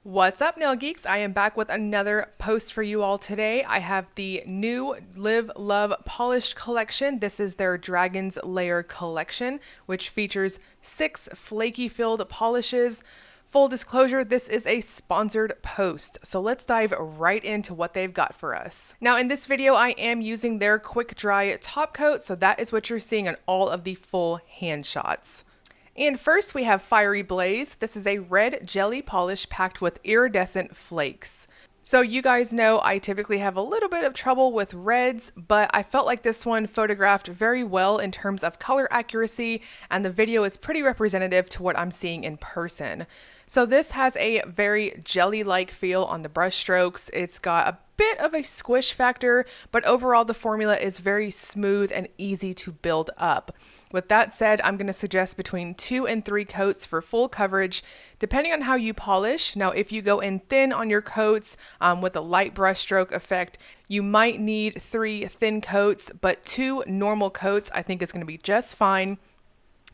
What's up, nail geeks? I am back with another post for you all today. I have the new Live Love Polished collection. This is their Dragon's Lair collection, which features 6 flaky filled polishes. Full disclosure, this is a sponsored post, so let's dive right into what they've got for us. Now in this video, I am using their quick dry top coat, so that is what you're seeing on all of the full hand shots. And first we have Fiery Blaze. This is a red jelly polish packed with iridescent flakes. So you guys know I typically have a little bit of trouble with reds, but I felt like this one photographed very well in terms of color accuracy, and the video is pretty representative to what I'm seeing in person. So this has a very jelly-like feel on the brush strokes. It's got a bit of a squish factor, but overall the formula is very smooth and easy to build up. With that said, I'm going to suggest between 2 and 3 coats for full coverage, depending on how you polish. Now, if you go in thin on your coats with a light brush stroke effect, you might need 3 thin coats, but 2 normal coats I think is going to be just fine.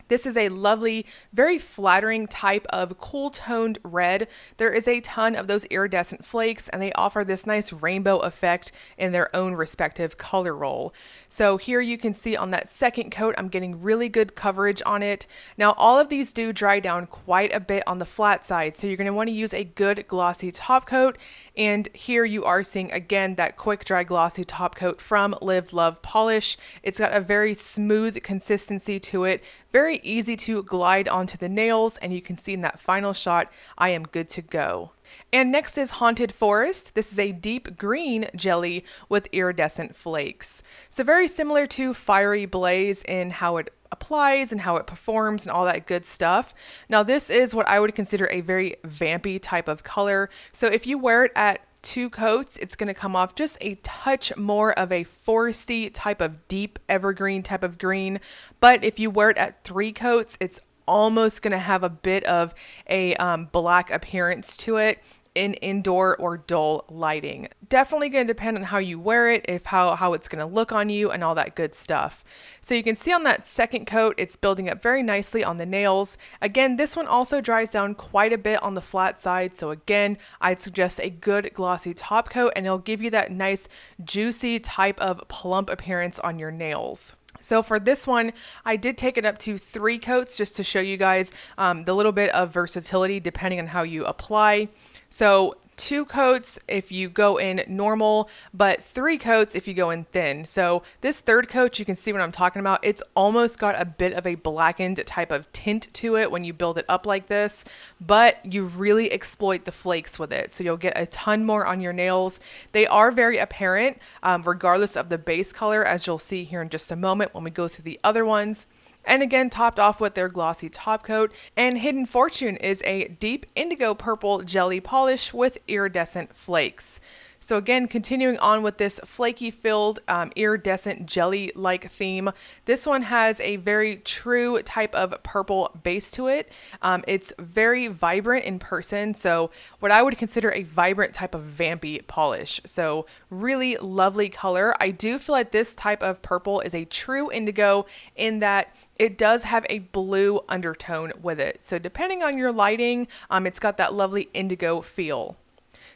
This is a lovely, very flattering type of cool toned red. There is a ton of those iridescent flakes, and they offer this nice rainbow effect in their own respective color roll. So here you can see on that second coat, I'm getting really good coverage on it. Now all of these do dry down quite a bit on the flat side, so you're going to want to use a good glossy top coat. And here you are seeing again that quick dry glossy top coat from Live Love Polish. It's got a very smooth consistency to it, very easy to glide onto the nails, and you can see in that final shot I am good to go. And next is Haunted Forest. This is a deep green jelly with iridescent flakes. So very similar to Fiery Blaze in how it applies and how it performs and all that good stuff. Now this is what I would consider a very vampy type of color. So if you wear it at 2 coats, it's going to come off just a touch more of a foresty type of deep evergreen type of green. But if you wear it at 3 coats, it's almost going to have a bit of a black appearance to it in indoor or dull lighting. Definitely going to depend on how you wear it, how it's going to look on you and all that good stuff. So you can see on that second coat, it's building up very nicely on the nails. Again, this one also dries down quite a bit on the flat side. So again, I'd suggest a good glossy top coat, and it'll give you that nice juicy type of plump appearance on your nails. So for this one, I did take it up to 3 coats just to show you guys the little bit of versatility depending on how you apply. So 2 coats if you go in normal, but 3 coats if you go in thin. So this third coat, you can see what I'm talking about. It's almost got a bit of a blackened type of tint to it when you build it up like this, but you really exploit the flakes with it. So you'll get a ton more on your nails. They are very apparent regardless of the base color, as you'll see here in just a moment when we go through the other ones. And again, topped off with their glossy top coat. And Hidden Fortune is a deep indigo purple jelly polish with iridescent flakes. So again, continuing on with this flaky filled iridescent jelly-like theme, this one has a very true type of purple base to it. It's very vibrant in person, so what I would consider a vibrant type of vampy polish. So really lovely color. I do feel like this type of purple is a true indigo in that it does have a blue undertone with it. So depending on your lighting, it's got that lovely indigo feel.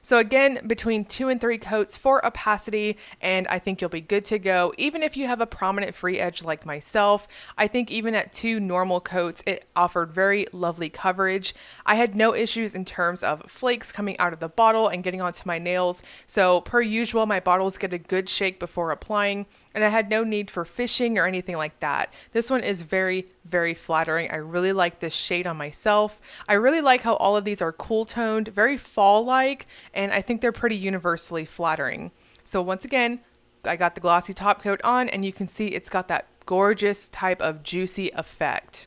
So again, between 2 and 3 coats for opacity, and I think you'll be good to go. Even if you have a prominent free edge like myself, I think even at 2 normal coats, it offered very lovely coverage. I had no issues in terms of flakes coming out of the bottle and getting onto my nails. So per usual, my bottles get a good shake before applying, and I had no need for fishing or anything like that. This one is very, very flattering. I really like this shade on myself. I really like how all of these are cool toned, very fall-like, and I think they're pretty universally flattering. So once again, I got the glossy top coat on, and you can see it's got that gorgeous type of juicy effect.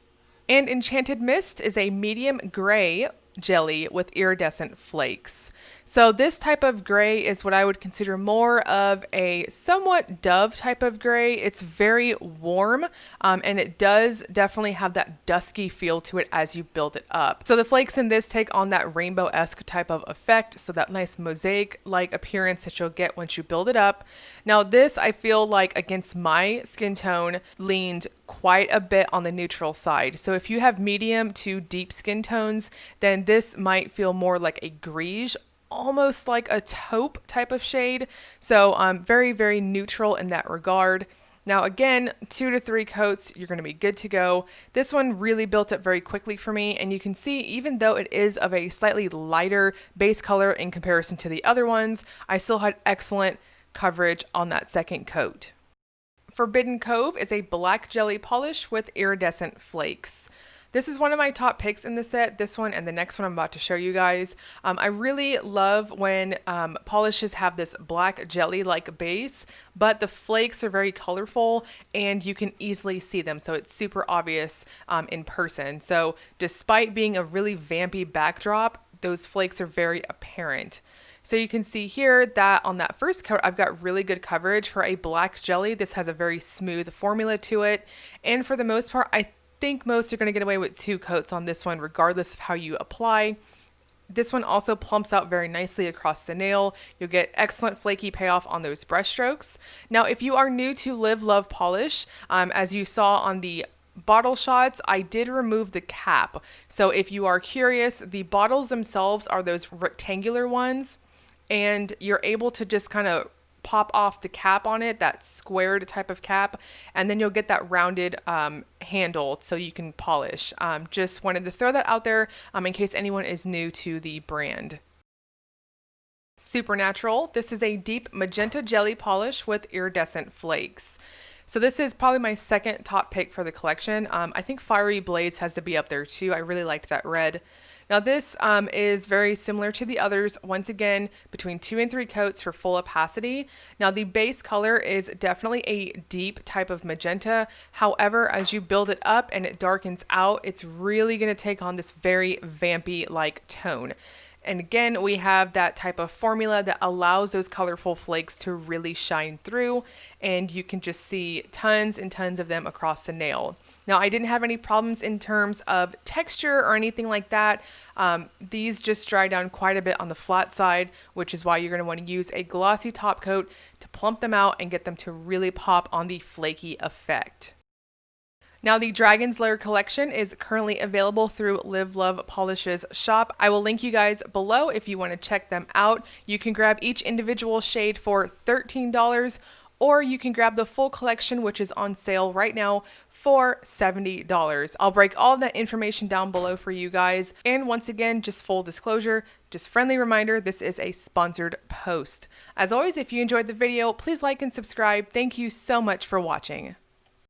And Enchanted Mist is a medium gray jelly with iridescent flakes. So this type of gray is what I would consider more of a somewhat dove type of gray. It's very warm and it does definitely have that dusky feel to it as you build it up. So the flakes in this take on that rainbow-esque type of effect, so that nice mosaic-like appearance that you'll get once you build it up. Now this, I feel like against my skin tone, leaned quite a bit on the neutral side. So if you have medium to deep skin tones, then this might feel more like a greige, almost like a taupe type of shade. So very, very neutral in that regard. Now again, 2 to 3 coats, you're going to be good to go. This one really built up very quickly for me, and you can see even though it is of a slightly lighter base color in comparison to the other ones, I still had excellent coverage on that second coat. Forbidden Cove is a black jelly polish with iridescent flakes. This is one of my top picks in the set, this one and the next one I'm about to show you guys. I really love when polishes have this black jelly-like base, but the flakes are very colorful and you can easily see them, so it's super obvious in person. So despite being a really vampy backdrop, those flakes are very apparent. So you can see here that on that first coat, I've got really good coverage for a black jelly. This has a very smooth formula to it. And for the most part, I think most are going to get away with 2 coats on this one, regardless of how you apply. This one also plumps out very nicely across the nail. You'll get excellent flaky payoff on those brush strokes. Now, if you are new to Live Love Polish, as you saw on the bottle shots, I did remove the cap. So if you are curious, the bottles themselves are those rectangular ones, and you're able to just kind of pop off the cap on it, that squared type of cap, and then you'll get that rounded handle so you can polish. Just wanted to throw that out there in case anyone is new to the brand. Supernatural. This is a deep magenta jelly polish with iridescent flakes. So this is probably my second top pick for the collection. I think Fiery Blaze has to be up there too. I really liked that red. Now this is very similar to the others, once again, between 2 and 3 coats for full opacity. Now the base color is definitely a deep type of magenta. However, as you build it up and it darkens out, it's really going to take on this very vampy-like tone. And again, we have that type of formula that allows those colorful flakes to really shine through, and you can just see tons and tons of them across the nail. Now, I didn't have any problems in terms of texture or anything like that. These just dry down quite a bit on the flat side, which is why you're going to want to use a glossy top coat to plump them out and get them to really pop on the flaky effect. Now, the Dragon's Lair collection is currently available through Live Love Polish's shop. I will link you guys below if you want to check them out. You can grab each individual shade for $13, or you can grab the full collection, which is on sale right now for $70. I'll break all of that information down below for you guys. And once again, just full disclosure, just friendly reminder, this is a sponsored post. As always, if you enjoyed the video, please like and subscribe. Thank you so much for watching.